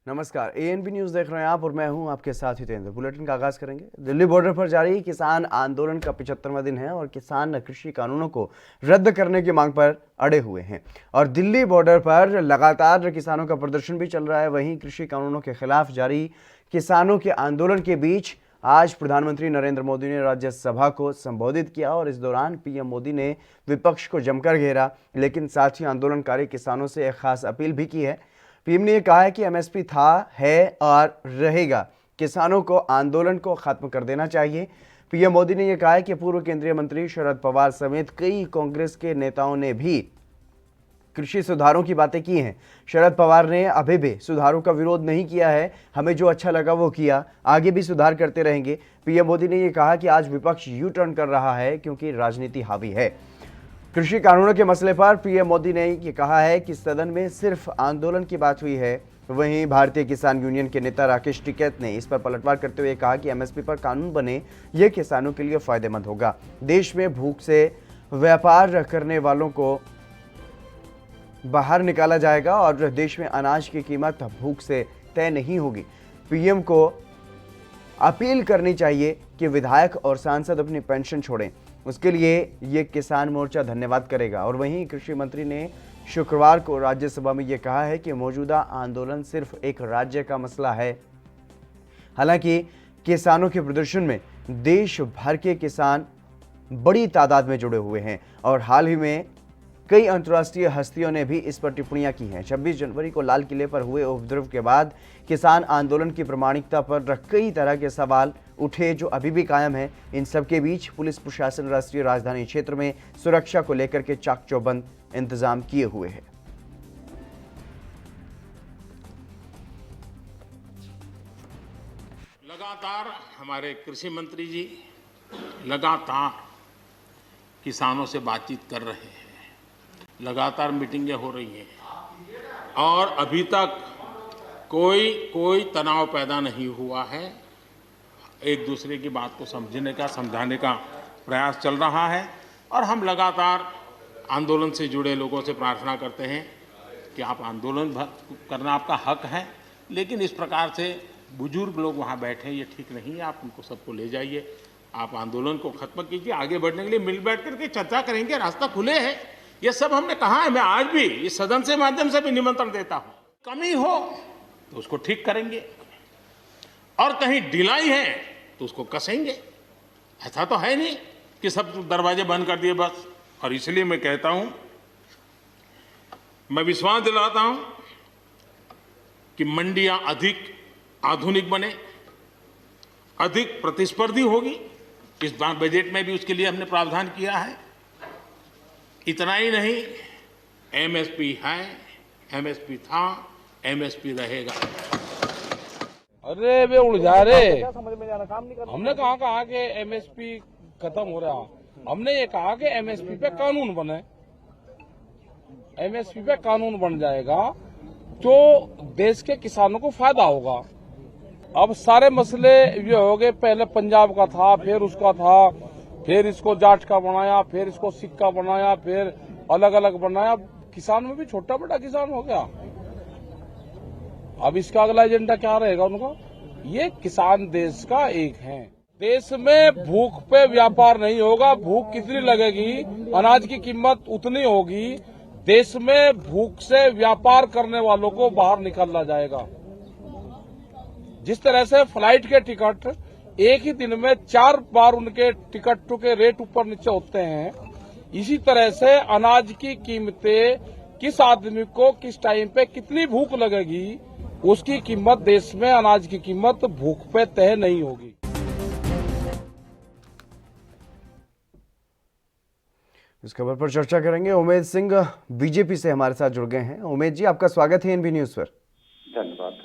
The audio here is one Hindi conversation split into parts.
नमस्कार, एएनबी न्यूज देख रहे हैं आप और मैं हूं आपके साथ हितेंद्र। बुलेटिन का आगाज करेंगे। दिल्ली बॉर्डर पर जारी किसान आंदोलन का 75वां दिन है और किसान कृषि कानूनों को रद्द करने की मांग पर अड़े हुए हैं और दिल्ली बॉर्डर पर लगातार किसानों का प्रदर्शन भी चल रहा है। वहीं कृषि कानूनों के खिलाफ जारी किसानों के आंदोलन के बीच आज प्रधानमंत्री नरेंद्र मोदी ने राज्यसभा को संबोधित किया और इस दौरान पीएम मोदी ने विपक्ष को जमकर घेरा, लेकिन साथ ही आंदोलनकारी किसानों से एक खास अपील भी की है। पीएम ने यह कहा है कि एमएसपी था, है और रहेगा। किसानों को आंदोलन को खत्म कर देना चाहिए। पीएम मोदी ने यह कहा है कि पूर्व केंद्रीय मंत्री शरद पवार समेत कई कांग्रेस के नेताओं ने भी कृषि सुधारों की बातें की हैं। शरद पवार ने अभी भी सुधारों का विरोध नहीं किया है। हमें जो अच्छा लगा वो किया, आगे भी सुधार करते रहेंगे। पीएम मोदी ने यह कहा कि आज विपक्ष यू टर्न कर रहा है क्योंकि राजनीति हावी है। कृषि कानूनों के मसले पर पीएम मोदी ने ये कहा है कि सदन में सिर्फ आंदोलन की बात हुई है। वहीं भारतीय किसान यूनियन के नेता राकेश टिकैत ने इस पर पलटवार करते हुए कहा कि एमएसपी पर कानून बने, ये किसानों के लिए फायदेमंद होगा। देश में भूख से व्यापार करने वालों को बाहर निकाला जाएगा और देश में अनाज की कीमत भूख से तय नहीं होगी। पीएम को अपील करनी चाहिए कि विधायक और सांसद अपनी पेंशन छोड़ें, उसके लिए ये किसान मोर्चा धन्यवाद करेगा। और वहीं कृषि मंत्री ने शुक्रवार को राज्यसभा में ये कहा है कि मौजूदा आंदोलन सिर्फ एक राज्य का मसला है। हालांकि किसानों के प्रदर्शन में देश भर के किसान बड़ी तादाद में जुड़े हुए हैं और हाल ही में कई अंतर्राष्ट्रीय हस्तियों ने भी इस पर टिप्पणियां की हैं। 26 जनवरी को लाल किले पर हुए उपद्रव के बाद किसान आंदोलन की प्रामाणिकता पर कई तरह के सवाल उठे जो अभी भी कायम हैं। इन सबके बीच पुलिस प्रशासन राष्ट्रीय राजधानी क्षेत्र में सुरक्षा को लेकर के चाक चौबंद इंतजाम किए हुए है। लगातार हमारे कृषि मंत्री जी लगातार किसानों से बातचीत कर रहे हैं, लगातार मीटिंगें हो रही हैं और अभी तक कोई तनाव पैदा नहीं हुआ है। एक दूसरे की बात को समझने का, समझाने का प्रयास चल रहा है और हम लगातार आंदोलन से जुड़े लोगों से प्रार्थना करते हैं कि आप आंदोलन करना आपका हक है, लेकिन इस प्रकार से बुजुर्ग लोग वहाँ बैठे ये ठीक नहीं है। आप उनको सबको ले जाइए, आप आंदोलन को खत्म कीजिए। आगे बढ़ने के लिए मिल बैठ करके चर्चा करेंगे, रास्ता खुले है। ये सब हमने कहा है। मैं आज भी इस सदन से माध्यम से भी निमंत्रण देता हूँ, कमी हो तो उसको ठीक करेंगे और कहीं ढिलाई है तो उसको कसेंगे। ऐसा तो है नहीं कि सब दरवाजे बंद कर दिए बस। और इसलिए मैं कहता हूं, मैं विश्वास दिलाता हूं कि मंडियां अधिक आधुनिक बने, अधिक प्रतिस्पर्धी होगी। इस बार बजट में भी उसके लिए हमने प्रावधान किया है। इतना ही नहीं, एमएसपी है, एमएसपी था, एमएसपी रहेगा। अरे वे उलझा रहे, हमने कहा कि एमएसपी खत्म हो रहा। हमने ये कहा कि एमएसपी पे कानून बने। एमएसपी पे कानून बन जाएगा तो देश के किसानों को फायदा होगा। अब सारे मसले ये हो गए, पहले पंजाब का था, फिर उसका था, फिर इसको जाट का बनाया, फिर इसको सिख का बनाया, फिर अलग अलग बनाया। किसान में भी छोटा बड़ा किसान हो गया। अब इसका अगला एजेंडा क्या रहेगा उनका? ये किसान देश का एक है। देश में भूख पे व्यापार नहीं होगा। भूख कितनी लगेगी, अनाज की कीमत उतनी होगी। देश में भूख से व्यापार करने वालों को बाहर निकाला जाएगा। जिस तरह से फ्लाइट के टिकट एक ही दिन में 4 बार उनके टिकट के रेट ऊपर नीचे होते हैं, इसी तरह से अनाज की कीमतें किस आदमी को किस टाइम पे कितनी भूख लगेगी, उसकी कीमत देश में अनाज की कीमत भूख पे तय नहीं होगी। इस खबर पर चर्चा करेंगे। उमेद सिंह बीजेपी से हमारे साथ जुड़ गए हैं। उमेद जी, आपका स्वागत है एनबी न्यूज पर। धन्यवाद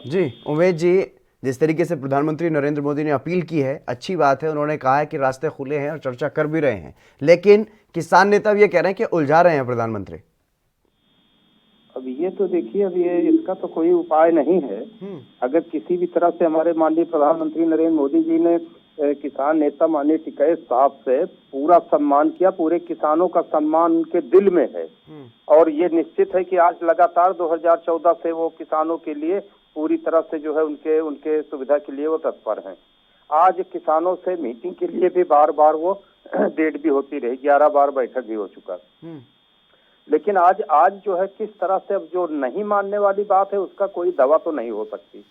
जी उमेद जी, जिस तरीके से प्रधानमंत्री नरेंद्र मोदी ने अपील की है, अच्छी बात है। उन्होंने कहा है कि रास्ते खुले हैं और चर्चा कर भी रहे हैं, लेकिन किसान नेता भी ये कह रहे हैं कि उलझा रहे हैं प्रधानमंत्री। अब ये तो देखिए, अब ये इसका तो कोई उपाय नहीं है। अगर किसी भी तरह से हमारे माननीय प्रधानमंत्री नरेंद्र मोदी जी ने किसान नेता माननीय टिकैत साहब से पूरा सम्मान किया, पूरे किसानों का सम्मान उनके दिल में है। और ये निश्चित है कि आज लगातार 2014 से वो किसानों के लिए पूरी तरह से जो है उनके उनके सुविधा के लिए वो तत्पर हैं। आज किसानों से मीटिंग के लिए भी बार बार वो डेट भी होती रही, 11 बार बैठक भी हो चुका। लेकिन आज जो है किस तरह से अब जो नहीं मानने वाली बात है उसका कोई दवा तो नहीं हो सकती,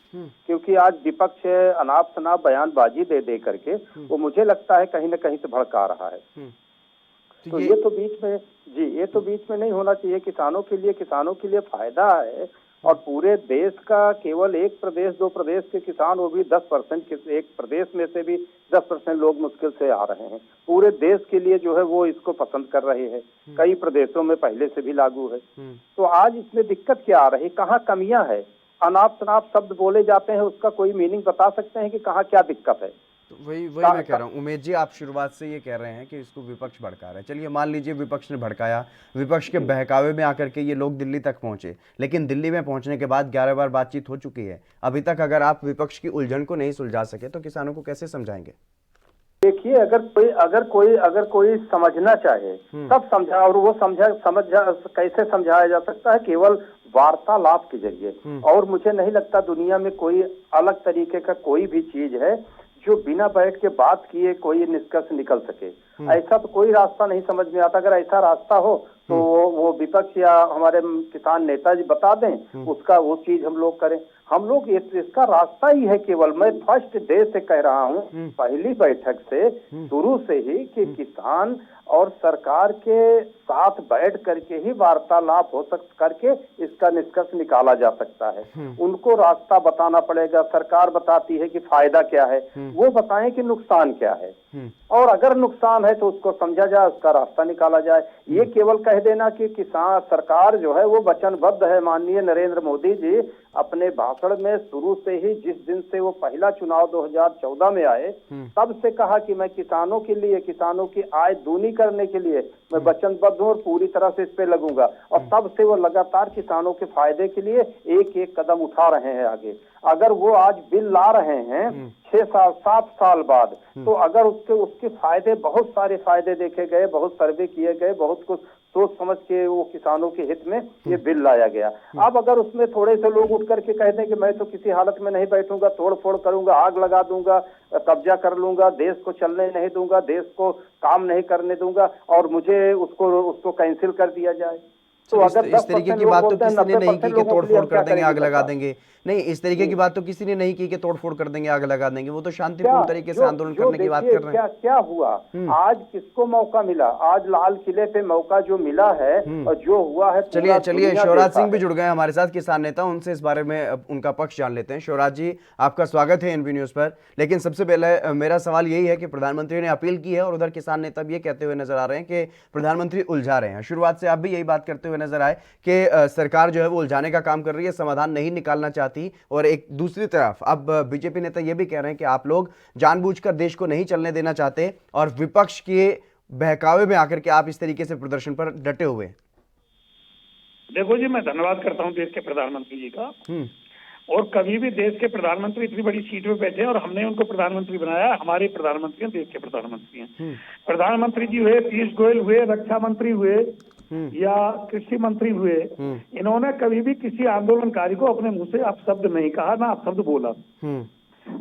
क्योंकि आज विपक्ष अनाप शनाप बयानबाजी दे दे करके वो मुझे लगता है कहीं न कहीं से भड़का रहा है। तो ये तो बीच में नहीं होना चाहिए। किसानों के लिए फायदा है, और पूरे देश का केवल एक प्रदेश दो प्रदेश के किसान, वो भी 10%, एक प्रदेश में से भी 10% लोग मुश्किल से आ रहे हैं। पूरे देश के लिए जो है वो इसको पसंद कर रहे हैं, कई प्रदेशों में पहले से भी लागू है। तो आज इसमें दिक्कत क्या आ रही, कहाँ कमियां है? अनाप शनाप शब्द बोले जाते हैं, उसका कोई मीनिंग बता सकते हैं कि कहाँ क्या दिक्कत है? तो वही मैं कह रहा हूँ उमेश जी, आप शुरुआत से ये कह रहे हैं कि इसको विपक्ष भड़का रहा है। चलिए मान लीजिए विपक्ष ने भड़काया, विपक्ष के बहकावे में आकर के ये लोग दिल्ली तक पहुंचे, लेकिन दिल्ली में पहुंचने के बाद 11 बार बातचीत हो चुकी है। अभी तक अगर आप विपक्ष की उलझन को नहीं सुलझा सके तो किसानों को कैसे समझाएंगे? देखिए, अगर कोई समझना चाहे तब समझा, और वो कैसे समझाया जा सकता है? केवल वार्तालाप के जरिए। और मुझे नहीं लगता दुनिया में कोई अलग तरीके का कोई भी चीज है जो बिना बैठ के बात किए कोई निष्कर्ष निकल सके। ऐसा तो कोई रास्ता नहीं समझ में आता। अगर ऐसा रास्ता हो तो वो विपक्ष या हमारे किसान नेता जी बता दें, उसका वो चीज हम लोग करें। हम लोग इसका रास्ता ही है केवल, मैं फर्स्ट डे से कह रहा हूँ, पहली बैठक से शुरू से ही, कि किसान और सरकार के साथ बैठ करके ही वार्तालाप हो करके इसका निष्कर्ष निकाला जा सकता है। उनको रास्ता बताना पड़ेगा। सरकार बताती है कि फायदा क्या है, वो बताएं कि नुकसान क्या है, और अगर नुकसान है तो उसको समझा जाए, उसका रास्ता निकाला जाए। ये केवल कह देना कि किसान सरकार जो है वो वचनबद्ध है। माननीय नरेंद्र मोदी जी अपने भाषण में शुरू से ही, जिस दिन से वो पहला चुनाव 2014 में आए, तब से कहा कि मैं किसानों के लिए, किसानों की आय दूनी करने के लिए मैं वचनबद्ध हूँ और पूरी तरह से इस पे लगूंगा। और तब से वो लगातार किसानों के फायदे के लिए एक एक कदम उठा रहे हैं आगे। अगर वो आज बिल ला रहे हैं 6 साल 7 साल बाद, तो अगर उसके फायदे, बहुत सारे फायदे देखे गए, बहुत सर्वे किए गए, बहुत कुछ सोच समझ के वो किसानों के हित में ये बिल लाया गया। अब अगर उसमें थोड़े से लोग उठ करके कह दें कि मैं तो किसी हालत में नहीं बैठूंगा, तोड़ फोड़ करूंगा, आग लगा दूंगा, कब्जा कर लूंगा, देश को चलने नहीं दूंगा, देश को काम नहीं करने दूंगा, और मुझे उसको कैंसिल कर दिया जाए, तो अगर इस तरीके की बात तो किसी ने नहीं की कि तोड़फोड़ कर देंगे, आग लगा देंगे। नहीं, इस तरीके की बात तो किसी ने नहीं की कि तोड़फोड़ कर देंगे, आग लगा देंगे। वो तो शांतिपूर्ण तरीके से आंदोलन करने की बात कर रहे हैं। क्या हुआ आज? किसको मौका मिला? आज लाल किले पे मौका जो मिला है और जो हुआ है। चलिए शिवराज सिंह भी जुड़ गए हमारे साथ, किसान नेता, उनसे इस बारे में उनका पक्ष जान लेते हैं। शिवराज जी, आपका स्वागत है एनबी न्यूज पर। लेकिन सबसे पहले मेरा सवाल यही है कि प्रधानमंत्री ने अपील की है और उधर किसान नेता भी ये कहते हुए नजर आ रहे हैं कि प्रधानमंत्री उलझा रहे हैं। शुरुआत से आप भी यही बात करते हुए नजर आए कि सरकार जो है वो उलझाने का काम कर रही है, समाधान नहीं निकालना चाहती। और एक दूसरी तरफ अब बीजेपी नेता ये भी कह रहे हैं कि आप लोग जानबूझकर देश को नहीं चलने देना चाहते और विपक्ष के बहकावे में आकर के आप इस तरीके से प्रदर्शन पर डटे हुए। देखो जी, मैं धन्यवाद करता हूं देश के प्रधानमंत्री जी का। और कभी भी देश के प्रधानमंत्री इतनी बड़ी सीट पे बैठे हैं और हमने उनको प्रधानमंत्री बनाया। हमारे प्रधानमंत्री हैं, देश के प्रधानमंत्री हैं। प्रधानमंत्री जी हुए, पीयूष गोयल हुए, रक्षा मंत्री हुए या कृषि मंत्री हुए, इन्होंने कभी भी किसी आंदोलनकारी को अपने मुंह से अपशब्द नहीं कहा, ना अपशब्द बोला।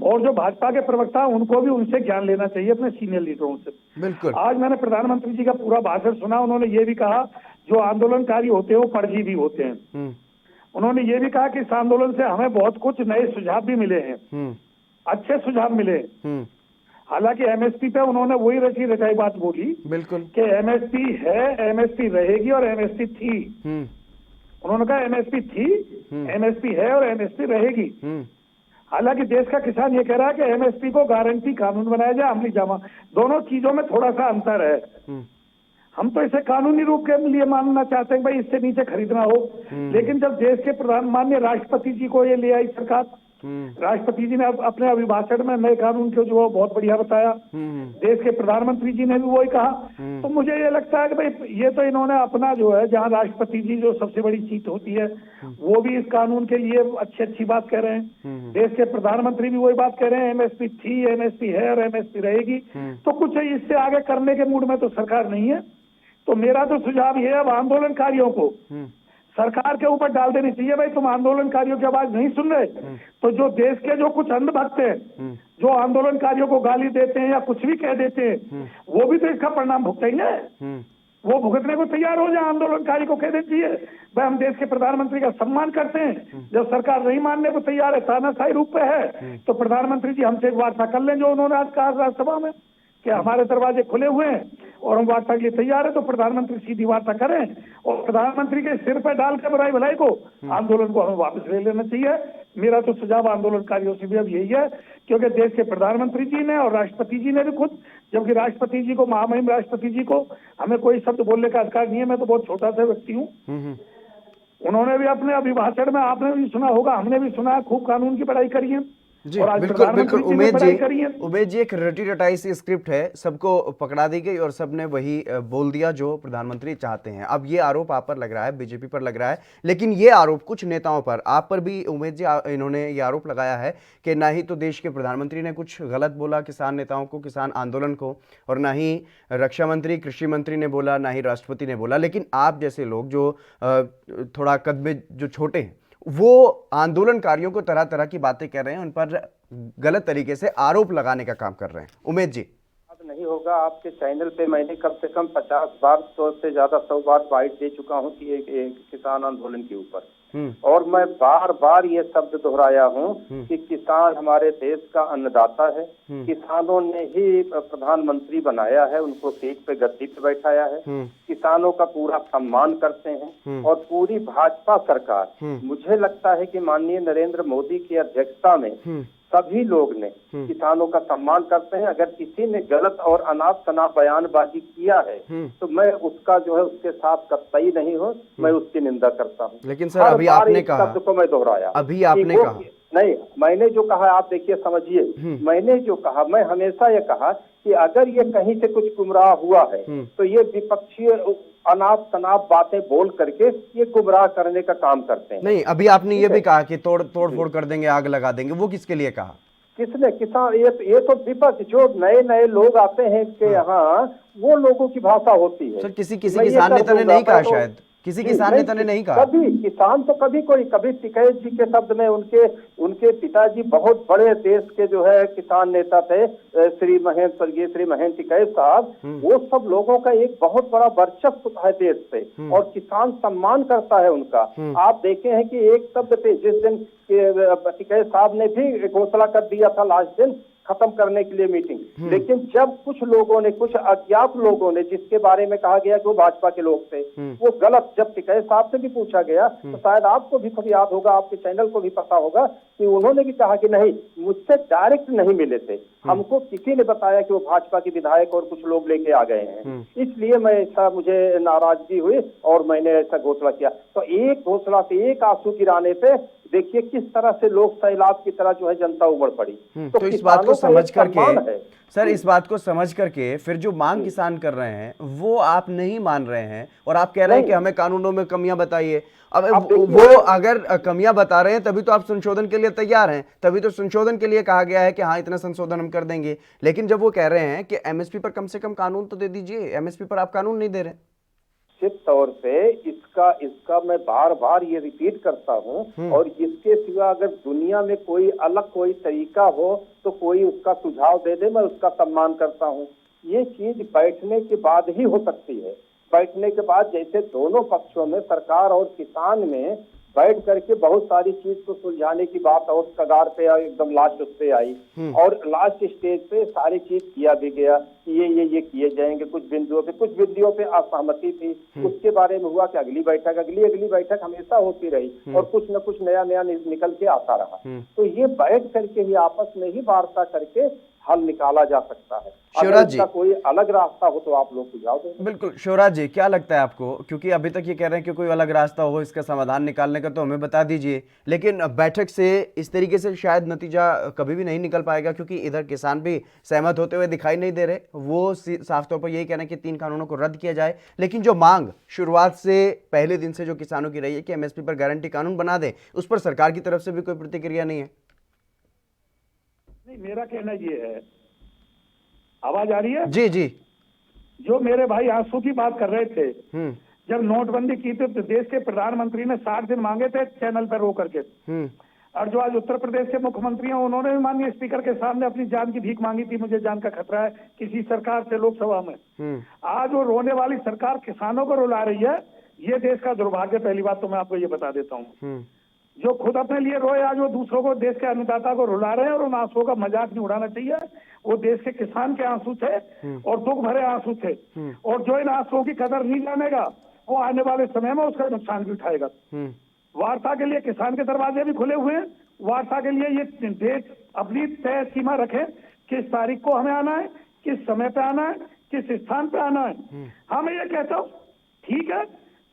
और जो भाजपा के प्रवक्ता उनको भी उनसे ज्ञान लेना चाहिए, अपने सीनियर लीडरों से। बिल्कुल। आज मैंने प्रधानमंत्री जी का पूरा भाषण सुना। उन्होंने ये भी कहा जो आंदोलनकारी होते हैं वो परजीवी होते हैं। उन्होंने ये भी कहा कि इस आंदोलन से हमें बहुत कुछ नए सुझाव भी मिले हैं, अच्छे सुझाव मिले। हालांकि एमएसपी पे उन्होंने वही रची रचाई बात बोली, बिल्कुल, कि एमएसपी है, एमएसपी रहेगी और एमएसपी थी। उन्होंने कहा एमएसपी थी, एमएसपी है और एमएसपी रहेगी। हालांकि देश का किसान ये कह रहा है कि एमएसपी को गारंटी कानून बनाया जाए, अमली जामा। दोनों चीजों में थोड़ा सा अंतर है। हम तो इसे कानूनी रूप के लिए मानना चाहते हैं भाई इससे नीचे खरीदना हो, लेकिन जब देश के प्रधान माननीय राष्ट्रपति जी को ये ले आई सरकार, राष्ट्रपति जी ने अपने अभिभाषण में नए कानून को जो बहुत बढ़िया बताया, देश के प्रधानमंत्री जी ने भी वही कहा। तो मुझे ये लगता है कि भाई ये तो इन्होंने अपना जो है, जहां राष्ट्रपति जी जो सबसे बड़ी सीट होती है, वो भी इस कानून के लिए अच्छी बात कह रहे हैं। देश के प्रधानमंत्री भी वही बात कह रहे हैं, एमएसपी थी, एमएसपी है और एमएसपी रहेगी। तो कुछ इससे आगे करने के मूड में तो सरकार नहीं है। तो मेरा तो सुझाव ये है, अब आंदोलनकारियों को सरकार के ऊपर डाल देनी चाहिए। भाई तुम आंदोलनकारियों की आवाज नहीं सुन रहे तो जो देश के जो कुछ अंधभक्त हैं जो आंदोलनकारियों को गाली देते हैं या कुछ भी कह देते हैं वो भी तो इसका परिणाम भुगतेंगे। वो भुगतने को तैयार हो जाए। आंदोलनकारी को कह देना चाहिए भाई हम देश के प्रधानमंत्री का सम्मान करते हैं, जब सरकार नहीं मानने को तैयार है, तानाशाही रूप पे है, तो प्रधानमंत्री जी हमसे एक वार्ता कर लें, जो उन्होंने आज कहा राज्यसभा में कि हमारे दरवाजे खुले हुए हैं और हम वार्ता के लिए तैयार है। तो प्रधानमंत्री सीधी वार्ता करें और प्रधानमंत्री के सिर पर डाल के बुराई भलाई को आंदोलन को हमें वापस ले लेना चाहिए। मेरा तो सुझाव आंदोलनकारियों से भी अब यही है, क्योंकि देश के प्रधानमंत्री जी ने और राष्ट्रपति जी ने भी खुद, जबकि राष्ट्रपति जी को, महामहिम राष्ट्रपति जी को हमें कोई शब्द बोलने का अधिकार नहीं है, मैं तो बहुत छोटा सा व्यक्ति हूँ, उन्होंने भी अपने अभिभाषण में, आपने भी सुना होगा, हमने भी सुना, खूब कानून की पढ़ाई करी है। जी और आज बिल्कुल प्रधानमंत्री बिल्कुल। जी ने पढ़ाई करी है। उमेश जी एक रटी रटाई सी स्क्रिप्ट है, सबको पकड़ा दी गई और सबने वही बोल दिया जो प्रधानमंत्री चाहते हैं। अब ये आरोप आप पर लग रहा है, बीजेपी पर लग रहा है, लेकिन ये आरोप कुछ नेताओं पर, आप पर भी उमेश जी इन्होंने ये आरोप लगाया है कि ना ही तो देश के प्रधानमंत्री ने कुछ गलत बोला किसान नेताओं को, किसान आंदोलन को, और ना ही रक्षा मंत्री, कृषि मंत्री ने बोला, ना ही राष्ट्रपति ने बोला। लेकिन आप जैसे लोग जो थोड़ा कद में जो छोटे हैं वो आंदोलनकारियों को तरह तरह की बातें कर रहे हैं, उन पर गलत तरीके से आरोप लगाने का काम कर रहे हैं। उमेश जी नहीं होगा, आपके चैनल पे मैंने कम से कम 50 बार तो से ज्यादा 100 बार बाइट दे चुका हूँ कि एक किसान आंदोलन के ऊपर, और मैं बार बार ये शब्द दोहराया हूँ कि किसान हमारे देश का अन्नदाता है। किसानों ने ही प्रधानमंत्री बनाया है, उनको सीट पे गद्दी पे बैठाया है, किसानों का पूरा सम्मान करते हैं। और पूरी भाजपा सरकार, मुझे लगता है कि माननीय नरेंद्र मोदी की अध्यक्षता में सभी लोग ने किसानों का सम्मान करते हैं। अगर किसी ने गलत और अनाप शनाप बयानबाजी किया है तो मैं उसका जो है उसके साथ कतई नहीं हूँ, मैं उसकी निंदा करता हूँ। लेकिन सर अभी आपने कहा, शब्द को मैं दोहराया, अभी आपने कहा नहीं, मैंने जो कहा आप देखिए समझिए, मैंने जो कहा, मैं हमेशा ये कहा कि अगर ये कहीं से कुछ गुमराह हुआ है तो ये विपक्षीय अनाप शनाप बातें बोल करके ये गुमराह करने का काम करते हैं। नहीं, अभी आपने ये भी कहा कि तोड़ फोड़ कर देंगे, आग लगा देंगे, वो किसके लिए कहा? किसने? किसान, ये तो विपक्ष, जो नए नए लोग आते हैं इसके यहाँ, वो लोगों की भाषा होती है। सर किसी किसान नेता ने नहीं कहा, शायद किसी किसान नेता ने नहीं कहा। कभी किसान तो कभी टिकैत जी के शब्द में, उनके पिताजी बहुत बड़े देश के जो है किसान नेता थे, स्वर्गीय श्री महेंद्र टिकैत साहब, वो सब लोगों का एक बहुत बड़ा वर्चस्व है देश पे, और किसान सम्मान करता है उनका। आप देखे हैं कि एक शब्द पे जिस दिन टिकैत साहब ने भी घोषणा कर दिया था लास्ट दिन खत्म करने के लिए मीटिंग, लेकिन जब कुछ लोगों ने, कुछ अज्ञात लोगों ने, जिसके बारे में कहा गया कि वो भाजपा के लोग थे, वो गलत, जब टिकैत साहब से भी पूछा गया तो शायद आपको भी खुद याद होगा, आपके चैनल को भी पता होगा कि उन्होंने भी कहा कि नहीं, मुझसे डायरेक्ट नहीं मिले थे, हमको किसी ने बताया कि वो भाजपा के विधायक और कुछ लोग लेके आ गए हैं, इसलिए मैं ऐसा, मुझे नाराजगी हुई और मैंने ऐसा घोषणा किया। तो एक घोषणा से, एक आंसू गिराने पे देखिए किस तरह से लोग सैलाब की तरह जो है जनता उमड़ पड़ी। तो इस बात को समझ करके सर, इस बात को समझ करके फिर जो मांग किसान कर रहे हैं वो आप नहीं मान रहे हैं, और आप कह रहे हैं कि हमें कानूनों में कमियां बताइए। अब वो अगर कमियां बता रहे हैं तभी तो आप संशोधन के लिए तैयार हैं, तभी तो संशोधन के लिए कहा गया है कि हाँ इतना संशोधन हम कर देंगे। लेकिन जब वो कह रहे हैं कि एमएसपी पर कम से कम कानून तो दे दीजिए, एमएसपी पर आप कानून नहीं दे रहे। निश्चित तौर पे इसका मैं बार बार ये रिपीट करता हूँ, और इसके सिवा अगर दुनिया में कोई अलग कोई तरीका हो तो कोई उसका सुझाव दे दे, मैं उसका सम्मान करता हूँ। ये चीज बैठने के बाद ही हो सकती है। बैठने के बाद, जैसे दोनों पक्षों में, सरकार और किसान में बैठ करके बहुत सारी चीज को सुलझाने की बात और कगार पे एकदम लास्ट उस पे आई, और लास्ट स्टेज पे सारी चीज किया भी गया कि ये किए जाएंगे। कुछ बिंदुओं पे असहमति थी, उसके बारे में हुआ कि अगली बैठक हमेशा होती रही, और कुछ न कुछ नया निकल के आता रहा। तो ये बैठ करके ही आपस में ही वार्ता करके हल निकाला जा सकता है। शिवराज जी, कोई अलग रास्ता हो तो आप लोग सुझाव दें। बिल्कुल शिवराज जी, क्या लगता है आपको? क्योंकि अभी तक ये कह रहे हैं कि कोई अलग रास्ता हो इसका समाधान निकालने का तो हमें बता दीजिए, लेकिन बैठक से इस तरीके से शायद नतीजा कभी भी नहीं निकल पाएगा, क्योंकि इधर किसान भी सहमत होते हुए दिखाई नहीं दे रहे। वो साफ तौर पर यही कह रहे हैं कि 3 कानूनों को रद्द किया जाए, लेकिन जो मांग शुरुआत से पहले दिन से जो किसानों की रही है कि एमएसपी पर गारंटी कानून बना दे, उस पर सरकार की तरफ से भी कोई प्रतिक्रिया नहीं है। नहीं, मेरा कहना ये है, आवाज आ रही है? जी जी। जो मेरे भाई आंसू की बात कर रहे थे, जब नोटबंदी की थी तो देश के प्रधानमंत्री ने 60 दिन मांगे थे चैनल पर रो करके, और जो आज उत्तर प्रदेश के मुख्यमंत्री हैं उन्होंने भी माननीय स्पीकर के सामने अपनी जान की भीख मांगी थी, मुझे जान का खतरा है किसी सरकार से लोकसभा में। आज वो रोने वाली सरकार किसानों को रुला रही है, ये देश का दुर्भाग्य। पहली बात तो मैं आपको ये बता देता हूँ, जो खुद अपने लिए रोए आज वो दूसरों को, देश के अन्नदाता को रुला रहे हैं, और उन आंसुओं का मजाक नहीं उड़ाना चाहिए। वो देश के किसान के आंसू थे और दुख भरे आंसू थे, और जो इन आंसुओं की कदर नहीं जानेगा वो आने वाले समय में उसका नुकसान भी उठाएगा। वार्ता के लिए किसान के दरवाजे भी खुले हुए हैं। वार्ता के लिए ये देश अपनी तय सीमा रखे, किस तारीख को हमें आना है, किस समय पे आना है, किस स्थान पे आना है। हाँ, मैं ये कहता हूँ ठीक है,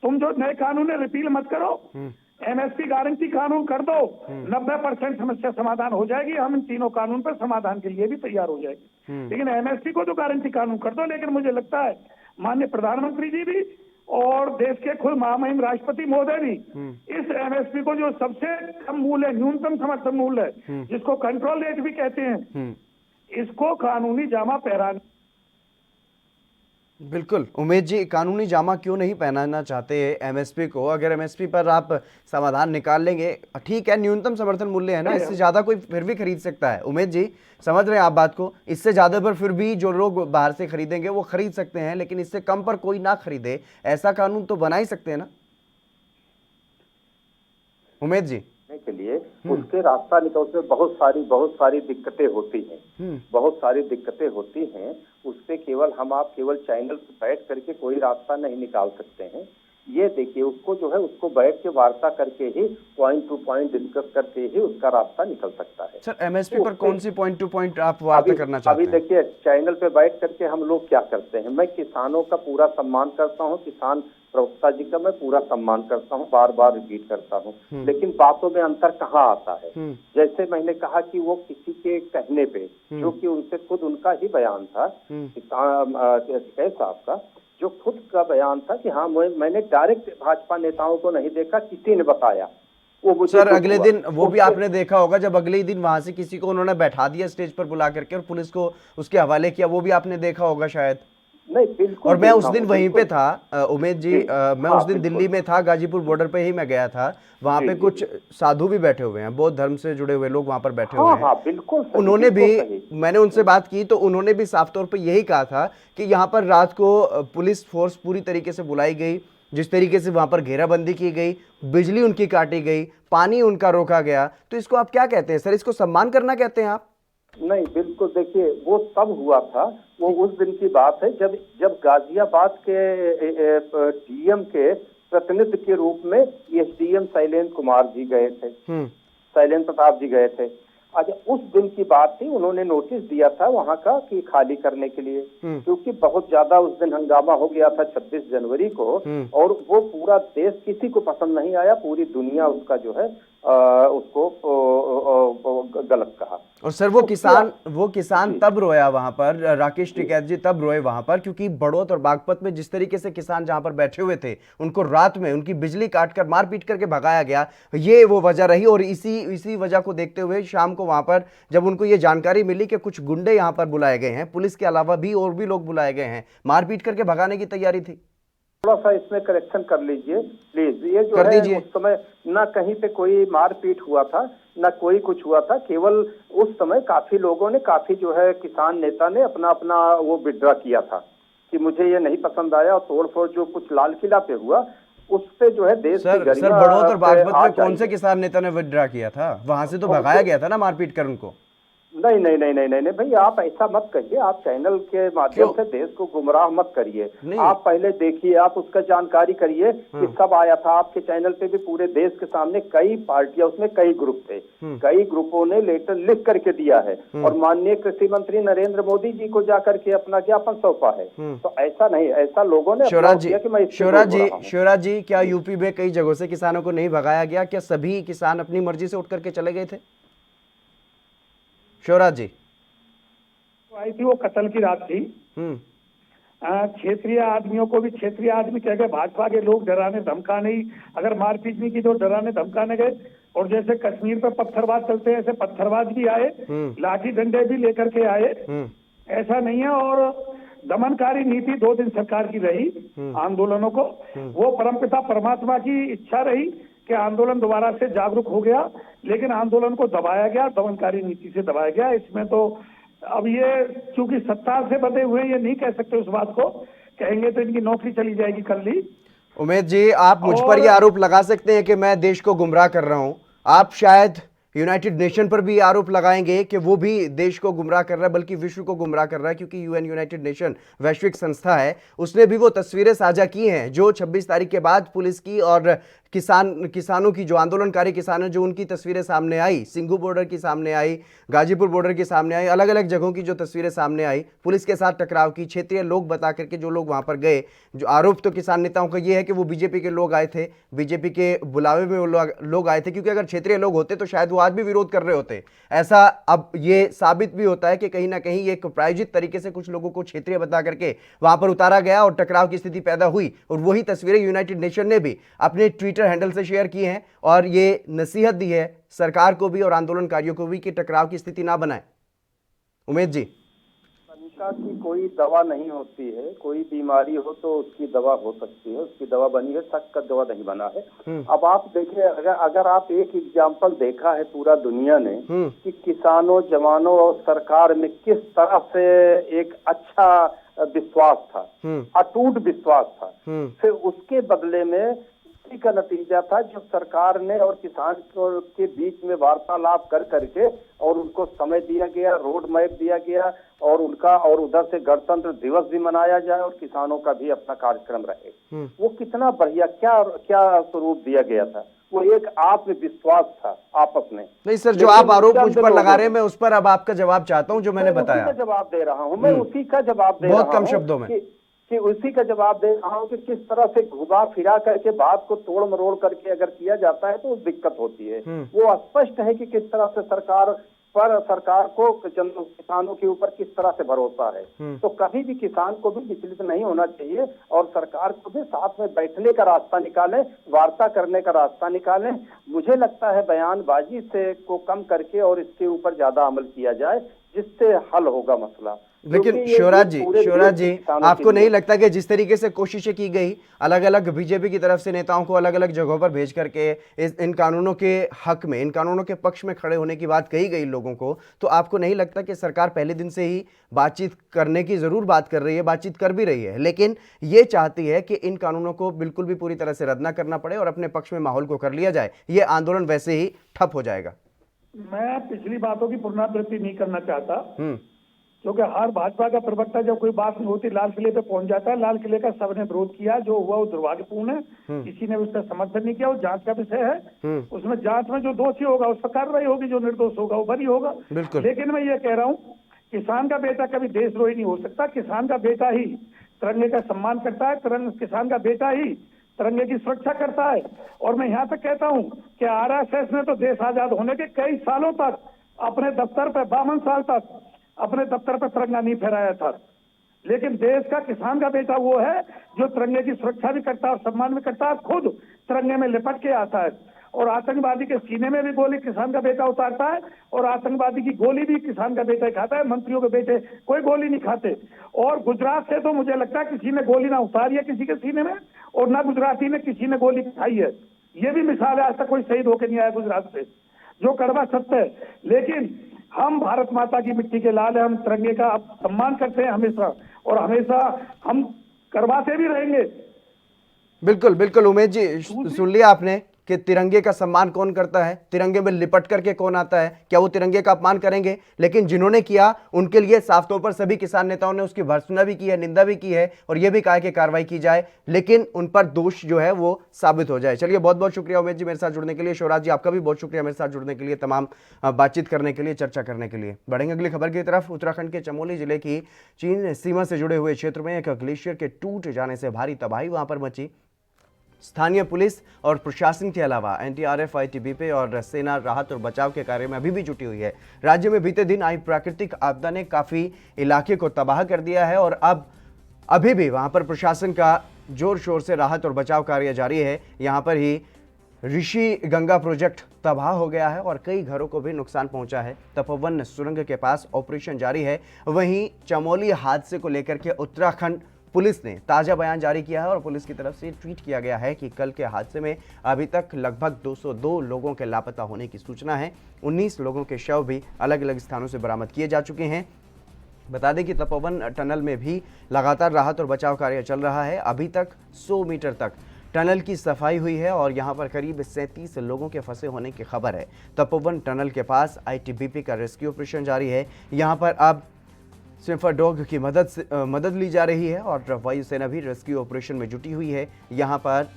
तुम जो नए कानून है रिपील मत करो, एमएसपी गारंटी कानून कर दो, 90% समस्या समाधान हो जाएगी। हम इन तीनों कानून पर समाधान के लिए भी तैयार हो जाएंगे, लेकिन एमएसपी को तो गारंटी कानून कर दो। लेकिन मुझे लगता है माननीय प्रधानमंत्री जी भी और देश के खुद महामहिम राष्ट्रपति महोदय भी इस एमएसपी को, जो सबसे कम मूल्य है, न्यूनतम समर्थन मूल्य है, जिसको कंट्रोल रेट भी कहते हैं, इसको कानूनी जामा पहराने। बिल्कुल उमेश जी, कानूनी जामा क्यों नहीं पहनाना चाहते एमएसपी को? अगर एमएसपी पर आप समाधान निकाल लेंगे, ठीक है, न्यूनतम समर्थन मूल्य है ना, इससे ज्यादा कोई फिर भी खरीद सकता है। उमेश जी, समझ रहे हैं आप बात को? इससे ज्यादा पर फिर भी जो लोग बाहर से खरीदेंगे वो खरीद सकते हैं, लेकिन इससे कम पर कोई ना खरीदे, ऐसा कानून तो बना ही सकते हैं ना उमेश जी? के लिए उसके रास्ता निकल से बहुत सारी दिक्कतें होती हैं, बहुत सारी दिक्कतें होती हैं। उससे केवल आप केवल चैनल पर बैठ करके कोई रास्ता नहीं निकाल सकते हैं। ये देखिए, उसको जो है उसको बैठ के वार्ता करके ही पॉइंट टू पॉइंट डिस्कस करके ही उसका रास्ता निकल सकता है। सर, एमएसपी पर कौन सी पॉइंट टू पॉइंट आप वार्ता करना चाहते हैं? अभी देखिए, चैनल पे बैठ करके हम लोग क्या करते हैं, मैं किसानों का पूरा सम्मान करता हूँ, किसान प्रवक्ता जी का मैं पूरा सम्मान करता हूँ, बार बार रिपीट करता हूँ, लेकिन बातों में अंतर कहाँ आता है? जैसे मैंने कहा कि वो किसी के कहने पे, जो कि उनसे खुद उनका ही बयान था, टिकैत साहब का, जो खुद का बयान था कि हाँ, मैंने डायरेक्ट भाजपा नेताओं को नहीं देखा, किसी ने बताया। वो मुझे सर, अगले दिन वो भी आपने देखा होगा, जब अगले ही दिन वहां से किसी को उन्होंने बैठा दिया स्टेज पर बुला करके और पुलिस को उसके हवाले किया, वो भी आपने देखा होगा शायद। नहीं, बिल्कुल। और मैं उस दिन वहीं पे था उमेश जी, मैं उस दिन दिल्ली में था, गाजीपुर बॉर्डर पे ही मैं गया था। वहाँ पे कुछ साधु भी बैठे हुए हैं, बौद्ध धर्म से जुड़े हुए लोग वहाँ पर बैठे हुए हैं। बिल्कुल। उन्होंने भी, मैंने उनसे बात की तो उन्होंने भी साफ तौर पे यही कहा था कि यहाँ पर रात को पुलिस फोर्स पूरी तरीके से बुलाई गई, जिस तरीके से वहाँ पर घेराबंदी की गई, बिजली उनकी काटी गई, पानी उनका रोका गया। तो इसको आप क्या कहते हैं सर? इसको सम्मान करना कहते हैं आप? नहीं, बिल्कुल। देखिए, वो तब हुआ था, वो उस दिन की बात है जब गाजियाबाद के डीएम के प्रतिनिधि के रूप में एसडीएम शैलेंद्र कुमार जी गए थे, शैलेंद्र प्रताप जी गए थे। अच्छा, उस दिन की बात थी, उन्होंने नोटिस दिया था वहां का कि खाली करने के लिए, क्योंकि बहुत ज्यादा उस दिन हंगामा हो गया था 26 जनवरी को, और वो पूरा देश, किसी को पसंद नहीं आया, पूरी दुनिया उसका जो है उसको गलत कहा। और सर, वो किसान तब रोया वहां पर, राकेश टिकैत जी तब रोए वहां पर, क्योंकि बड़ौत और बागपत में जिस तरीके से किसान जहां पर बैठे हुए थे, उनको रात में उनकी बिजली काटकर मारपीट करके भगाया गया, ये वो वजह रही। और इसी वजह को देखते हुए शाम को वहां पर जब उनको ये जानकारी मिली कि कुछ गुंडे यहां पर बुलाए गए हैं, पुलिस के अलावा भी और भी लोग बुलाए गए हैं, मारपीट करके भगाने की तैयारी थी। थोड़ा सा इसमें करेक्शन कर लीजिए प्लीज। ये जो है, उस समय ना कहीं पे कोई मारपीट हुआ था, ना कोई कुछ हुआ था। केवल उस समय काफी लोगों ने, काफी जो है किसान नेता ने अपना वो विड्रॉ किया था कि मुझे ये नहीं पसंद आया, और तोड़फोड़ जो कुछ लाल किला पे हुआ उस पे जो है देश की गरिमा। सर, बड़ौत और बागपत में कौन से किसान नेता ने विड्रॉ किया था? वहां से तो भगाया गया था ना मारपीट कर उनको। नहीं भाई, आप ऐसा मत करिए, आप चैनल के माध्यम से देश को गुमराह मत करिए। आप पहले देखिए, आप उसका जानकारी करिए कि कब आया था। आपके चैनल पे भी पूरे देश के सामने कई पार्टियां, उसमें कई ग्रुप थे, कई ग्रुपों ने लेटर लिख करके दिया है, और माननीय कृषि मंत्री नरेंद्र मोदी जी को जाकर के अपना ज्ञापन सौंपा है। तो ऐसा नहीं, ऐसा लोगों ने शिवराज जी, क्या यूपी में कई जगहों से किसानों को नहीं भगाया गया? क्या सभी किसान अपनी मर्जी से उठ करके चले गए थे? शिवराज जी, आई थी वो कत्ल की रात थी। क्षेत्रीय आदमियों को भी क्षेत्रीय आदमी कह गए, भाजपा के लोग डराने धमकाने ही, अगर मारपीट नहीं की तो डराने धमकाने गए। और जैसे कश्मीर पर पत्थरबाज चलते हैं, ऐसे पत्थरबाज भी आए, लाठी डंडे भी लेकर के आए। ऐसा नहीं है। और दमनकारी नीति 2 दिन सरकार की रही आंदोलनों को, वो परमपिता परमात्मा की इच्छा रही कि आंदोलन दोबारा से जागरूक हो गया, लेकिन आंदोलन को दबाया गया, दमनकारी नीति से दबाया गया। इसमें तो अब ये चूंकि सत्ता से बंधे हुए ये नहीं कह सकते, उस बात को कहेंगे तो इनकी नौकरी चली जाएगी कल ही। उमेद जी, आप मुझ पर यह आरोप लगा सकते हैं कि मैं देश को गुमराह कर रहा हूं। आप शायद यूनाइटेड नेशन पर भी आरोप लगाएंगे कि वो भी देश को गुमराह कर रहा है, बल्कि विश्व को गुमराह कर रहा है, क्योंकि यूएन यूनाइटेड नेशन वैश्विक संस्था है, उसने भी वो तस्वीरें साझा की हैं जो 26 तारीख के बाद पुलिस की और किसानों की, जो आंदोलनकारी किसान हैं, जो उनकी तस्वीरें सामने आई, सिंघू बॉर्डर की सामने आई, गाजीपुर बॉर्डर की सामने आई, अलग अलग जगहों की जो तस्वीरें सामने आई, पुलिस के साथ टकराव की, क्षेत्रीय लोग बता करके जो लोग वहां पर गए। जो आरोप तो किसान नेताओं का ये है कि वो बीजेपी के लोग आए थे, बीजेपी के बुलावे में वो लोग आए थे, क्योंकि अगर क्षेत्रीय लोग होते तो शायद वो आज भी विरोध कर रहे होते। ऐसा अब ये साबित भी होता है कि कहीं ना कहीं एक प्रायोजित तरीके से कुछ लोगों को क्षेत्रीय बता करके वहां पर उतारा गया और टकराव की स्थिति पैदा हुई, और वही तस्वीरें यूनाइटेड नेशन ने भी अपने ट्विटर हैंडल से शेयर की हैं और ये नसीहत दी है सरकार को भी और आंदोलनकारियों को भी कि टकराव की स्थिति ना बनाए। उमेद जी, शंका की कोई दवा नहीं होती है, कोई बीमारी हो तो उसकी दवा हो सकती है, उसकी दवा बनी है, शक का दवा नहीं बना है। अब आप देखिए, अगर आप एक एग्जाम्पल देखा है पूरा दुनिया ने कि किसानों, जवानों और सरकार में किस तरह से एक अच्छा विश्वास था, अटूट विश्वास था, फिर उसके बदले में इसी का नतीजा था जो सरकार ने और किसान के बीच में वार्तालाप कर करके और उनको समय दिया गया, रोड मैप दिया गया और उनका, और उधर से गणतंत्र दिवस भी मनाया जाए और किसानों का भी अपना कार्यक्रम रहे। वो कितना बढ़िया, क्या स्वरूप दिया गया था, वो एक आत्मविश्वास था आपस में। नहीं सर, जो आप आरोप मुझ पर लगा रहे हैं, मैं उस पर अब आपका जवाब चाहता हूं, जो मैंने बताया। उसी का जवाब दे रहा हूं मैं, उसी का जवाब दे रहा हूं, बहुत कम शब्दों में कि उसी का जवाब दे रहा हूं कि किस तरह से घुमा फिरा करके बात को तोड़ मरोड़ करके अगर किया जाता है तो दिक्कत होती है। वो स्पष्ट है कि किस तरह से सरकार को किसानों के ऊपर किस तरह से भरोसा है। तो कभी भी किसान को भी विचलित नहीं होना चाहिए और सरकार को भी साथ में बैठने का रास्ता निकालें, वार्ता करने का रास्ता निकालें। मुझे लगता है बयानबाजी से को कम करके और इसके ऊपर ज्यादा अमल किया जाए, जिससे हल होगा मसला। लेकिन शिवराज जी, आपको नहीं लगता कि जिस तरीके से कोशिशें की गई अलग अलग बीजेपी की तरफ से नेताओं को अलग अलग जगहों पर भेज करके इन कानूनों के हक में, इन कानूनों के पक्ष में खड़े होने की बात कही गई लोगों को, तो आपको नहीं लगता कि सरकार पहले दिन से ही बातचीत करने की जरूर बात कर रही है, बातचीत कर भी रही है, लेकिन ये चाहती है कि इन कानूनों को बिल्कुल भी पूरी तरह से रद्द ना करना पड़े और अपने पक्ष में माहौल को कर लिया जाए, ये आंदोलन वैसे ही ठप हो जाएगा? मैं पिछली बातों की पुनरावृत्ति नहीं करना चाहता, क्योंकि हर भाजपा का प्रवक्ता जब कोई बात नहीं होती लाल किले पे पहुंच जाता है। लाल किले का सबने विरोध किया, जो हुआ वो दुर्भाग्यपूर्ण है, किसी ने उसका समर्थन नहीं किया। वो जांच का विषय है, उसमें जांच में जो दोषी होगा उस पर कार्रवाई होगी, जो निर्दोष होगा वो बरी होगा। लेकिन मैं ये कह रहा हूँ, किसान का बेटा कभी देशद्रोही नहीं हो सकता। किसान का बेटा ही तिरंगे का सम्मान करता है, किसान का बेटा ही तिरंगे की सुरक्षा करता है। और मैं यहाँ तक कहता हूँ कि आरएसएस ने तो देश आजाद होने के कई सालों तक अपने दफ्तर पर 52 साल तक अपने दफ्तर पर तिरंगा नहीं फहराया था, लेकिन देश का किसान का बेटा वो है जो तिरंगे की सुरक्षा भी करता है और सम्मान भी करता है, खुद तिरंगे में लिपट के आता है। और आतंकवादी के सीने में भी गोली किसान का बेटा उतारता है और आतंकवादी की गोली भी किसान का बेटा खाता है। मंत्रियों के बेटे कोई गोली नहीं खाते। और गुजरात से तो मुझे लगता है किसी ने गोली ना उतारी है किसी के सीने में, और ना गुजराती ने किसी ने गोली खाई है। ये भी मिसाल है, आज तक कोई शहीद होकर नहीं आया गुजरात से, जो कड़वा सत्य है। लेकिन हम भारत माता की मिट्टी के लाल है, हम तिरंगे का सम्मान करते हैं हमेशा, और हमेशा हम करवाते भी रहेंगे। बिल्कुल बिल्कुल उमेश जी, सुन लिया आपने कि तिरंगे का सम्मान कौन करता है, तिरंगे में लिपट करके कौन आता है, क्या वो तिरंगे का अपमान करेंगे? लेकिन जिन्होंने किया उनके लिए साफ तौर पर सभी किसान नेताओं ने उसकी भर्त्सना भी की है, निंदा भी की है और यह भी कहा कि कार्रवाई की जाए, लेकिन उन पर दोष जो है वो साबित हो जाए। चलिए, बहुत बहुत शुक्रिया उमेश जी मेरे साथ जुड़ने के लिए। शिवराज जी, आपका भी बहुत शुक्रिया मेरे साथ जुड़ने के लिए, तमाम बातचीत करने के लिए, चर्चा करने के लिए। बढ़ेंगे अगली खबर की तरफ। उत्तराखंड के चमोली जिले की चीन सीमा से जुड़े हुए क्षेत्र में एक ग्लेशियर के टूट जाने से भारी तबाही वहां पर मची। स्थानीय पुलिस और प्रशासन के अलावा एनडीआरएफ, आईटीबीपी और सेना राहत और बचाव के कार्य में अभी भी जुटी हुई है। राज्य में बीते दिन आई प्राकृतिक आपदा ने काफी इलाके को तबाह कर दिया है और अब अभी भी वहां पर प्रशासन का जोर शोर से राहत और बचाव कार्य जारी है। यहां पर ही ऋषि गंगा प्रोजेक्ट तबाह हो गया है और कई घरों को भी नुकसान पहुंचा है। तपोवन सुरंग के पास ऑपरेशन जारी है। वहीं चमोली हादसे को लेकर के उत्तराखंड पुलिस ने ताजा बयान जारी किया है और पुलिस की तरफ से ट्वीट किया गया है कि कल के हादसे में अभी तक लगभग 202 लोगों के लापता होने की सूचना है। 19 लोगों के शव भी अलग अलग स्थानों से बरामद किए जा चुके हैं। बता दें कि तपोवन टनल में भी लगातार राहत और बचाव कार्य चल रहा है। अभी तक 100 मीटर तक टनल की सफाई हुई है और यहां पर करीब 37 लोगों के फंसे होने की खबर है। तपोवन टनल के पास आईटीबीपी का रेस्क्यू ऑपरेशन जारी है। यहां पर अब स्निफर डॉग की मदद ली जा रही है और वायुसेना भी रेस्क्यू ऑपरेशन में जुटी हुई है। यहां पर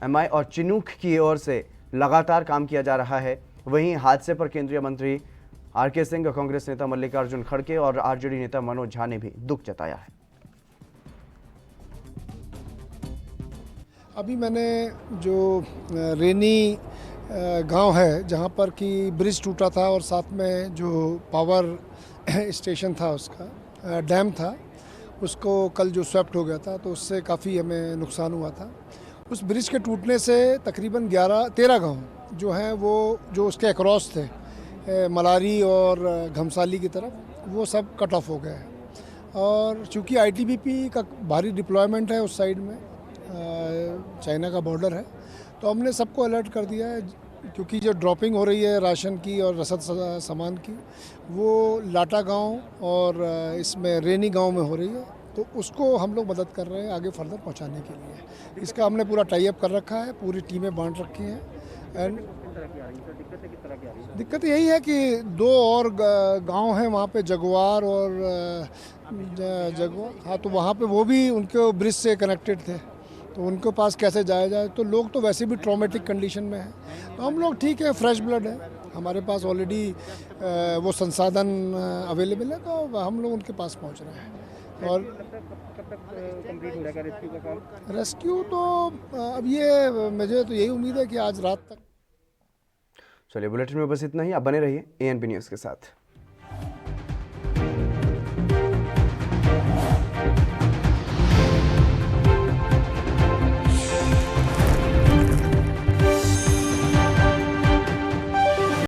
एमआई और चिनूक की ओर से लगातार काम किया जा रहा है। वहीं हादसे पर केंद्रीय मंत्री आरके सिंह, कांग्रेस नेता मल्लिकार्जुन खड़गे और आरजेडी नेता मनोज झा ने भी दुख जताया है। अभी मैंने जो रेनी गांव है जहां पर कि ब्रिज टूटा था और साथ में जो पावर स्टेशन था, उसका डैम था, उसको कल जो स्वेप्ट हो गया था तो उससे काफ़ी हमें नुकसान हुआ था। उस ब्रिज के टूटने से तकरीबन 13 गांव जो हैं वो जो उसके अक्रॉस थे, मलारी और घमसाली की तरफ, वो सब कट ऑफ हो गए हैं। और चूँकि आईटीबीपी का भारी डिप्लॉयमेंट है उस साइड में, चाइना का बॉर्डर है, तो हमने सबको अलर्ट कर दिया है क्योंकि जो ड्रॉपिंग हो रही है राशन की और रसद सामान की, वो लाटा गांव और इसमें रेनी गांव में हो रही है, तो उसको हम लोग मदद कर रहे हैं आगे फर्दर पहुंचाने के लिए। इसका हमने पूरा टाई अप कर रखा है, पूरी टीमें बांट रखी हैं। एंड दिक्कत यही है कि 2 और गांव हैं वहाँ पे, जगवार और जगवार, हाँ, तो वहाँ पे वो भी उनके ब्रिज से कनेक्टेड थे, तो उनके पास कैसे जाया जाए। तो लोग तो वैसे भी ट्रॉमेटिक कंडीशन में हैं, तो हम लोग ठीक है, फ्रेश ब्लड है हमारे पास ऑलरेडी, वो संसाधन अवेलेबल है, तो हम लोग उनके पास पहुंच रहे हैं। और रेस्क्यू तो अब ये मुझे तो यही उम्मीद है कि आज रात तक। चलिए, बुलेटिन में बस इतना ही। आप बने रहिए एएनपी न्यूज़ के साथ।